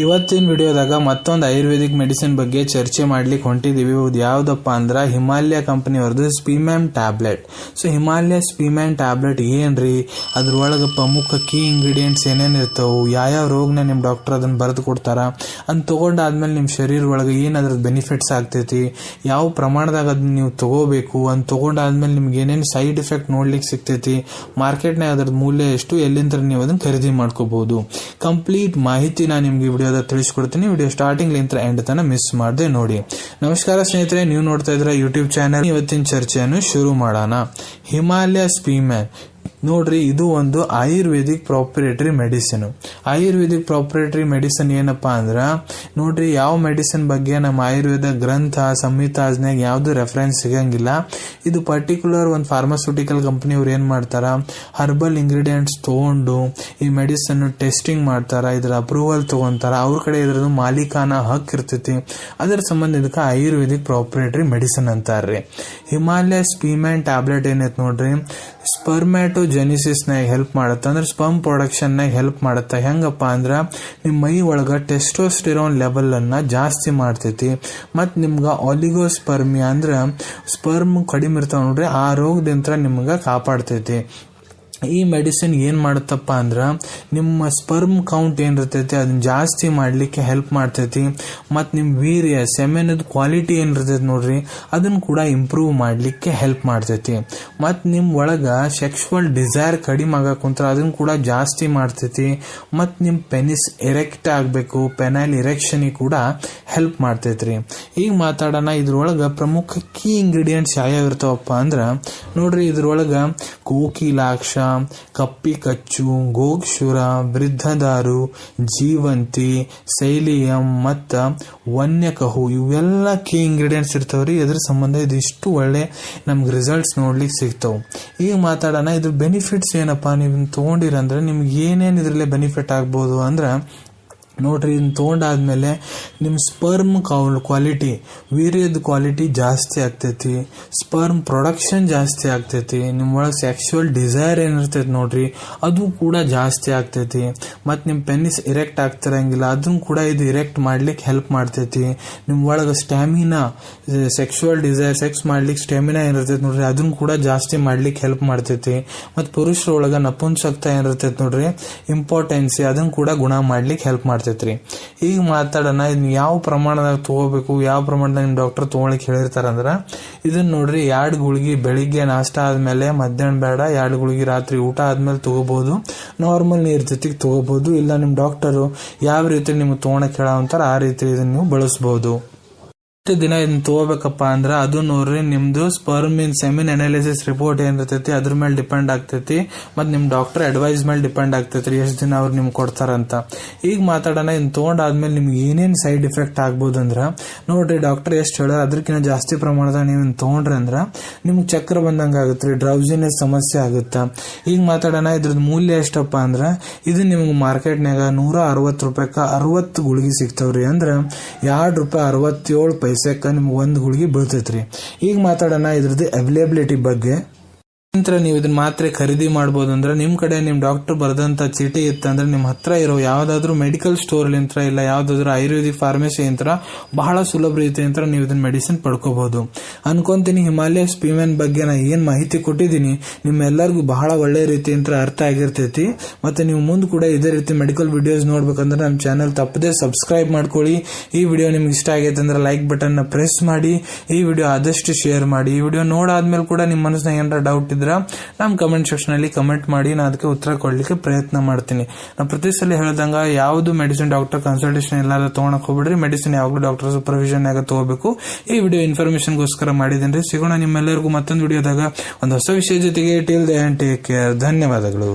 ಇವತ್ತಿನ ವಿಡಿಯೋದಾಗ ಮತ್ತೊಂದು ಆಯುರ್ವೇದಿಕ್ ಮೆಡಿಸಿನ್ ಬಗ್ಗೆ ಚರ್ಚೆ ಮಾಡ್ಲಿಕ್ಕೆ ಹೊಂಟಿದೀವಿ. ಯಾವ್ದಪ್ಪ ಅಂದ್ರ ಹಿಮಾಲಯ ಕಂಪನಿಯವ್ರದ್ದು Speman tablet. So Himalaya Speman tablet ಏನ್ರಿ, ಅದ್ರೊಳಗೆ ಪ್ರಮುಖ ಕೀ ಇಂಗ್ರೀಡಿಯೆಂಟ್ಸ್ ಏನೇನು ಇರ್ತಾವು, ಯಾವ ರೋಗನ ನಿಮ್ ಡಾಕ್ಟರ್ ಅದನ್ನ ಬರೆದು ಕೊಡ್ತಾರ, ಅದನ್ನ ತಗೊಂಡಾದ್ಮೇಲೆ ನಿಮ್ ಶರೀರ ಒಳಗೆ ಏನ್ ಅದ್ರದ್ದು ಬೆನಿಫಿಟ್ಸ್ ಆಗ್ತೈತಿ, ಯಾವ ಪ್ರಮಾಣದಾಗ ಅದನ್ನ ನೀವು ತಗೋಬೇಕು, ಅದ್ ತಗೊಂಡಾದ್ಮೇಲೆ ನಿಮ್ಗೆ ಏನೇನು ಸೈಡ್ ಎಫೆಕ್ಟ್ ನೋಡ್ಲಿಕ್ಕೆ ಸಿಗ್ತೈತಿ, ಮಾರ್ಕೆಟ್ನಾಗ ಅದ್ರದ್ದು ಮೂಲ್ಯ ಎಷ್ಟು, ಎಲ್ಲಿಂದ ನೀವು ಅದನ್ನ ಖರೀದಿ ಮಾಡ್ಕೋಬಹುದು. ಕಂಪ್ಲೀಟ್ ಮಾಹಿತಿ ನಾನು ನಿಮ್ಗೆ ವಿಡಿಯೋದ ತಿಳಿಸ್ಕೊಡ್ತೀನಿ. ವಿಡಿಯೋ ಸ್ಟಾರ್ಟಿಂಗ್ ಲಿಂತ್ರ ಎಂಡ್ ತನ ಮಿಸ್ ಮಾಡದೆ ನೋಡಿ. ನಮಸ್ಕಾರ ಸ್ನೇಹಿತರೆ, ನೀವು ನೋಡ್ತಾ ಇದ್ರ ಯೂಟ್ಯೂಬ್ ಚಾನೆಲ್. ಇವತ್ತಿನ ಚರ್ಚೆಯನ್ನು ಶುರು ಮಾಡೋಣ. ಹಿಮಾಲಯ ಸ್ಪೀಮ್ಯಾಮ್ ನೋಡ್ರಿ, ಇದು ಒಂದು ಆಯುರ್ವೇದಿಕ್ ಪ್ರಾಪರೇಟರಿ ಮೆಡಿಸಿನ್. ಆಯುರ್ವೇದಿಕ್ ಪ್ರಾಪರೇಟರಿ ಮೆಡಿಸಿನ್ ಏನಪ್ಪಾ ಅಂದ್ರ, ನೋಡ್ರಿ ಯಾವ ಮೆಡಿಸಿನ್ ಬಗ್ಗೆ ನಮ್ಮ ಆಯುರ್ವೇದ ಗ್ರಂಥ ಸಂಹಿತಾಜ್ಞಾಗ ಯಾವ್ದು ರೆಫರೆನ್ಸ್ ಸಿಗಂಗಿಲ್ಲ. ಇದು ಪರ್ಟಿಕ್ಯುಲರ್ ಒಂದು ಫಾರ್ಮಾಸ್ಯೂಟಿಕಲ್ ಕಂಪನಿ ಅವ್ರು ಏನ್ ಮಾಡ್ತಾರ, ಹರ್ಬಲ್ ಇಂಗ್ರೀಡಿಯೆಂಟ್ಸ್ ತಗೊಂಡು ಈ ಮೆಡಿಸಿನ್ ಟೆಸ್ಟಿಂಗ್ ಮಾಡ್ತಾರ, ಇದ್ರ ಅಪ್ರೂವಲ್ ತಗೊಂತಾರ, ಅವ್ರ ಕಡೆ ಇದ್ರದ್ದು ಮಾಲೀಕಾನ ಹಕ್ ಇರ್ತೈತಿ. ಅದರ ಸಂಬಂಧ ಇದಕ್ಕೆ Ayurvedic ಪ್ರಾಪರೇಟರಿ medicine ಅಂತಾರ್ರಿ. Himalaya Speman tablet ಏನೈತ್ ನೋಡ್ರಿ, ಸ್ಪರ್ಮ್ಯಾಟೋಜೆನಿಸಿಸ್ ನಾಗ ಹೆಲ್ಪ್ ಮಾಡುತ್ತೆ, ಅಂದ್ರೆ ಸ್ಪರ್ಮ್ ಪ್ರೊಡಕ್ಷನ್ ನಾಗ ಹೆಲ್ಪ್ ಮಾಡುತ್ತೆ. ಹೆಂಗಪ್ಪ ಅಂದ್ರ ನಿಮ್ ಮೈ ಒಳಗ ಟೆಸ್ಟೋಸ್ಟಿರೋನ್ ಲೆವೆಲ್ ಅನ್ನ ಜಾಸ್ತಿ ಮಾಡ್ತೈತಿ. ಮತ್ ನಿಮ್ಗ ಆಲಿಗೋಸ್ಪರ್ಮಿಯಾ ಅಂದ್ರ ಸ್ಪರ್ಮ್ ಕಡಿಮೆ ಇರ್ತಾವ ನೋಡ್ರಿ, ಆ ರೋಗದಿಂದ ನಿಮ್ಗ ಕಾಪಾಡ್ತೈತಿ. ಈ ಮೆಡಿಸಿನ್ ಏನ್ ಮಾಡುತ್ತಪ್ಪ ಅಂದ್ರ ನಿಮ್ಮ ಸ್ಪರ್ಮ್ ಕೌಂಟ್ ಏನಿರ್ತೈತಿ ಅದನ್ನ ಜಾಸ್ತಿ ಮಾಡ್ಲಿಕ್ಕೆ ಹೆಲ್ಪ್ ಮಾಡ್ತೈತಿ. ಮತ್ ನಿಮ್ ವೀರ್ಯ ಸೆಮೆನದ ಕ್ವಾಲಿಟಿ ಏನಿರ್ತೈತಿ ನೋಡ್ರಿ, ಅದನ್ನ ಕೂಡ ಇಂಪ್ರೂವ್ ಮಾಡ್ಲಿಕ್ಕೆ ಹೆಲ್ಪ್ ಮಾಡ್ತೈತಿ. ಮತ್ ನಿಮ್ ಒಳಗ ಸೆಕ್ಸುವಲ್ ಡಿಸೈರ್ ಕಡಿಮೆ ಆಗಕ್ ಕುಂತ್ರ ಅದನ್ನ ಕೂಡ ಜಾಸ್ತಿ ಮಾಡ್ತೈತಿ. ಮತ್ ನಿಮ್ ಪೆನಿಸ್ ಎರೆಕ್ಟ್ ಆಗ್ಬೇಕು, ಪೆನೈಲ್ ಇರೆಕ್ಷನ್ ಕೂಡ ಹೆಲ್ಪ್ ಮಾಡ್ತೈತ್ರಿ. ಈಗ ಮಾತಾಡೋಣ, ಇದ್ರೊಳಗ ಪ್ರಮುಖ ಕೀ ಇಂಗ್ರೀಡಿಯೆಂಟ್ಸ್ ಯಾವ್ಯಾವ ಇರ್ತಾವಪ್ಪ ಅಂದ್ರ ನೋಡ್ರಿ, ಇದ್ರೊಳಗ ಕೋಕಿಲಾಕ್ಷ, ಕಪ್ಪಿ ಕಚ್ಚು, ಗೋಕ್ಷುರ, ವೃದ್ಧದಾರು, ಜೀವಂತಿ, ಸೈಲಿಯಂ ಮತ್ತ ವನ್ಯಕಹು ಇವೆಲ್ಲ ಕೀ ಇಂಗ್ರೀಡಿಯೆಂಟ್ಸ್ ಇರ್ತಾವ್ರಿ. ಇದ್ರ ಸಂಬಂಧ ಇದಿಷ್ಟು ಒಳ್ಳೆ ನಮ್ಗೆ ರಿಸಲ್ಟ್ಸ್ ನೋಡ್ಲಿಕ್ಕೆ ಸಿಗ್ತಾವ್. ಈಗ ಮಾತಾಡೋಣ, ಇದ್ರ ಬೆನಿಫಿಟ್ಸ್ ಏನಪ್ಪಾ. ನೀವು ತಗೊಂಡಿರಂದ್ರೆ ನಿಮ್ಗೆ ಏನೇನ್ ಇದ್ರಲ್ಲೇ ಬೆನಿಫಿಟ್ ಆಗ್ಬೋದು ಅಂದ್ರ ನೋಡ್ರಿ, ಇದನ್ನ ತಗೊಂಡಾದ್ಮೇಲೆ ನಿಮ್ ಸ್ಪರ್ಮ್ ಕ್ವಾಲಿಟಿ, ವೀರ್ಯದ ಕ್ವಾಲಿಟಿ ಜಾಸ್ತಿ ಆಗ್ತೈತಿ, ಸ್ಪರ್ಮ್ ಪ್ರೊಡಕ್ಷನ್ ಜಾಸ್ತಿ ಆಗ್ತೈತಿ, ನಿಮ್ ಒಳಗೆ ಸೆಕ್ಸುವಲ್ ಡಿಸೈರ್ ಏನಿರ್ತೈತಿ ನೋಡ್ರಿ ಅದು ಕೂಡ ಜಾಸ್ತಿ ಆಗ್ತೈತಿ. ಮತ್ ನಿಮ್ ಪೆನಿಸ್ ಇರೆಕ್ಟ್ ಆಗ್ತಿರಂಗಿಲ್ಲ, ಅದನ್ನ ಕೂಡ ಇದು ಇರೆಕ್ಟ್ ಮಾಡ್ಲಿಕ್ಕೆ ಹೆಲ್ಪ್ ಮಾಡ್ತೈತಿ. ನಿಮ್ ಒಳಗ ಸ್ಟ್ಯಾಮಿನಾ, ಸೆಕ್ಸುವಲ್ ಡಿಸೈರ್ ಸೆಕ್ಸ್ ಮಾಡ್ಲಿಕ್ಕೆ ಸ್ಟ್ಯಾಮಿನಾ ಏನಿರ್ತೈತಿ ನೋಡ್ರಿ ಅದನ್ನ ಕೂಡ ಜಾಸ್ತಿ ಮಾಡ್ಲಿಕ್ಕೆ ಹೆಲ್ಪ್ ಮಾಡ್ತೈತಿ. ಮತ್ ಪುರುಷರ ಒಳಗ ನಪುಂಸಕ್ತ ಏನಿರ್ತೈತಿ ನೋಡ್ರಿ, ಇಂಪಾರ್ಟೆನ್ಸಿ, ಅದನ್ನ ಕೂಡ ಗುಣ ಮಾಡ್ಲಿಕ್ಕೆ ಹೆಲ್ಪ್ ಮಾಡ್ತೈತಿ. ಈಗ ಮಾತಾಡೋಣ, ಇದನ್ನ ಯಾವ ಪ್ರಮಾಣದಾಗ ತಗೋಬೇಕು, ಯಾವ ಪ್ರಮಾಣದಾಗ ನಿಮ್ ಡಾಕ್ಟರ್ ತಗೊಳಕ್ ಹೇಳಿರ್ತಾರಂದ್ರ ಇದನ್ನ ನೋಡ್ರಿ, 2 ಗುಳಿಗೆ ಬೆಳಿಗ್ಗೆ ನಾಷ್ಟ ಆದ್ಮೇಲೆ, ಮಧ್ಯಾಹ್ನ ಬೇಡ, 2 ಗುಳಿಗೆ ರಾತ್ರಿ ಊಟ ಆದ್ಮೇಲೆ ತಗೋಬಹುದು. ನಾರ್ಮಲ್ ನೀರ್ ಜೊತೆಗೆ ತಗೋಬಹುದು. ಇಲ್ಲ ನಿಮ್ ಡಾಕ್ಟರ್ ಯಾವ ರೀತಿ ನಿಮ್ಗೆ ತಗೊಳಕ್ ಹೇಳಂತಾರ ಆ ರೀತಿ ಇದನ್ನ ನೀವು ಬಳಸಬಹುದು. ದಿನ ಇದನ್ನ ತಗೋಬೇಕಪ್ಪ ಅಂದ್ರ ಅದು ನೋಡ್ರಿ, ನಿಮ್ದು ಸ್ಪರ್ಮ್ ಇನ್ ಸೆಮಿನ್ ಅನಾಲಿಸಿಸ್ ರಿಪೋರ್ಟ್ ಏನಿರ್ತೈತಿ ಅದ್ರ ಮೇಲೆ ಡಿಪೆಂಡ್ ಆಗ್ತೈತಿ. ಮತ್ ನಿಮ್ ಡಾಕ್ಟರ್ ಅಡ್ವೈಸ್ ಮೇಲೆ ಡಿಪೆಂಡ್ ಆಗ್ತೈತಿ ಎಷ್ಟು ದಿನ ಅವ್ರು ನಿಮ್ಗೆ ಕೊಡ್ತಾರಂತ. ಈಗ ಮಾತಾಡೋಣ, ಇದನ್ನ ತಗೊಂಡಾದ್ಮೇಲೆ ನಿಮ್ಗೆ ಏನೇನ್ ಸೈಡ್ ಇಫೆಕ್ಟ್ ಆಗ್ಬೋದು ಅಂದ್ರ ನೋಡ್ರಿ, ಡಾಕ್ಟರ್ ಎಷ್ಟು ಹೇಳಾರ ಅದಕ್ಕಿಂತ ಜಾಸ್ತಿ ಪ್ರಮಾಣದಾಗ ನೀವು ತಗೊಂಡ್ರಿ ಅಂದ್ರ ನಿಮ್ಗೆ ಚಕ್ರ ಬಂದಂಗ ಆಗುತ್ತೆ, ಡ್ರೌಸಿನೆಸ್ ಸಮಸ್ಯೆ ಆಗುತ್ತ. ಈಗ ಮಾತಾಡೋಣ, ಇದ್ರದ್ ಮೂಲ್ಯ ಎಷ್ಟಪ್ಪ ಅಂದ್ರ ಇದು ನಿಮ್ಗೆ ಮಾರ್ಕೆಟ್ನಾಗ 160 ರೂಪಾಯಿಕ 60 ಗುಳಿಗೆ ಸಿಗ್ತಾವ್ರಿ. ಅಂದ್ರ ₹2.67 ನಿಮ್ಗೆ 1 ಗುಳಿಗೆ ಬೀಳ್ತೈತ್ರಿ. ಈಗ ಮಾತಾಡೋಣ ಇದ್ರದ್ದು ಅವೈಲೇಬಿಲಿಟಿ ಬಗ್ಗೆ. ನೀವು ಇದನ್ನ ಮಾತ್ರೆ ಖರೀದಿ ಮಾಡಬಹುದು ಅಂದ್ರೆ ನಿಮ್ ಕಡೆ ನಿಮ್ ಡಾಕ್ಟರ್ ಬರೆದಂತ ಚೀಟಿ ಇತ್ತಂದ್ರೆ ನಿಮ್ ಹತ್ರ ಇರೋ ಯಾವ್ದಾದ್ರು ಮೆಡಿಕಲ್ ಸ್ಟೋರ್ ಯಂತ್ರ ಇಲ್ಲ ಯಾವ್ದಾದ್ರು ಆಯುರ್ವೇದಿಕ್ ಫಾರ್ಮಸಿ ಯಂತ್ರ ಬಹಳ ಸುಲಭ ರೀತಿ ಯಂತ್ರ ನೀವು ಇದನ್ನ ಮೆಡಿಸಿನ್ ಪಡ್ಕೋಬಹುದು ಅನ್ಕೊಂತೀನಿ. ಹಿಮಾಲಯ ಸ್ಪೀಮ್ಯಾಮ್ ಬಗ್ಗೆ ನಾ ಏನ್ ಮಾಹಿತಿ ಕೊಟ್ಟಿದ್ದೀನಿ ನಿಮ್ಮೆಲ್ಲರಿಗೂ ಬಹಳ ಒಳ್ಳೆ ರೀತಿ ಯಂತ್ರ ಅರ್ಥ ಆಗಿರ್ತೈತಿ. ಮತ್ತೆ ನೀವು ಮುಂದೆ ಕೂಡ ಇದೇ ರೀತಿ ಮೆಡಿಕಲ್ ವಿಡಿಯೋಸ್ ನೋಡ್ಬೇಕಂದ್ರೆ ನಮ್ಮ ಚಾನೆಲ್ ತಪ್ಪದೆ ಸಬ್ಸ್ಕ್ರೈಬ್ ಮಾಡ್ಕೊಳ್ಳಿ. ಈ ವಿಡಿಯೋ ನಿಮ್ಗೆ ಇಷ್ಟ ಆಗೈತೆ ಅಂದ್ರೆ ಲೈಕ್ ಬಟನ್ ನ ಪ್ರೆಸ್ ಮಾಡಿ, ಈ ವಿಡಿಯೋ ಆದಷ್ಟು ಶೇರ್ ಮಾಡಿ. ಈ ವಿಡಿಯೋ ನೋಡಾದ್ಮೇಲೆ ಕೂಡ ನಿಮ್ಮ ಮನಸ್ಸಿನಾಗ ಏನಾರ ಡೌಟ್ ಇದ್ರೆ ನಮ್ ಕಮೆಂಟ್ ಸೆಕ್ಷನ್ ಅಲ್ಲಿ ಕಮೆಂಟ್ ಮಾಡಿ, ನಾ ಅದಕ್ಕೆ ಉತ್ತರ ಕೊಡ್ಲಿಕ್ಕೆ ಪ್ರಯತ್ನ ಮಾಡ್ತೀನಿ. ನಾ ಪ್ರತಿ ಸಲ ಹೇಳ್ದಂಗ ಯಾವ್ದು ಮೆಡಿಸಿನ್ ಡಾಕ್ಟರ್ ಕನ್ಸಲ್ಟೇಷನ್ ಇಲ್ಲ ತಗೊಳಕ್ ಹೋಗ್ಬಿಡ್ರಿ, ಮೆಡಿಸಿನ್ ಯಾವಾಗಲೂ ಡಾಕ್ಟರ್ ಸೂಪರ್ವಿಷನ್ ಆಗ ತಗೋಬೇಕು. ಈ ವಿಡಿಯೋ ಇನ್ಫಾರ್ಮೇಶನ್ ಗೋಸ್ಕರ ಮಾಡಿದೇನ್ರಿ. ಸಿಗೋಣ ನಿಮ್ಮೆಲ್ಲರಿಗೂ ಮತ್ತೊಂದು ವಿಡಿಯೋದಾಗ ಒಂದು ಹೊಸ ವಿಷಯ ಜೊತೆಗೆ. Till then take care. ಧನ್ಯವಾದಗಳು.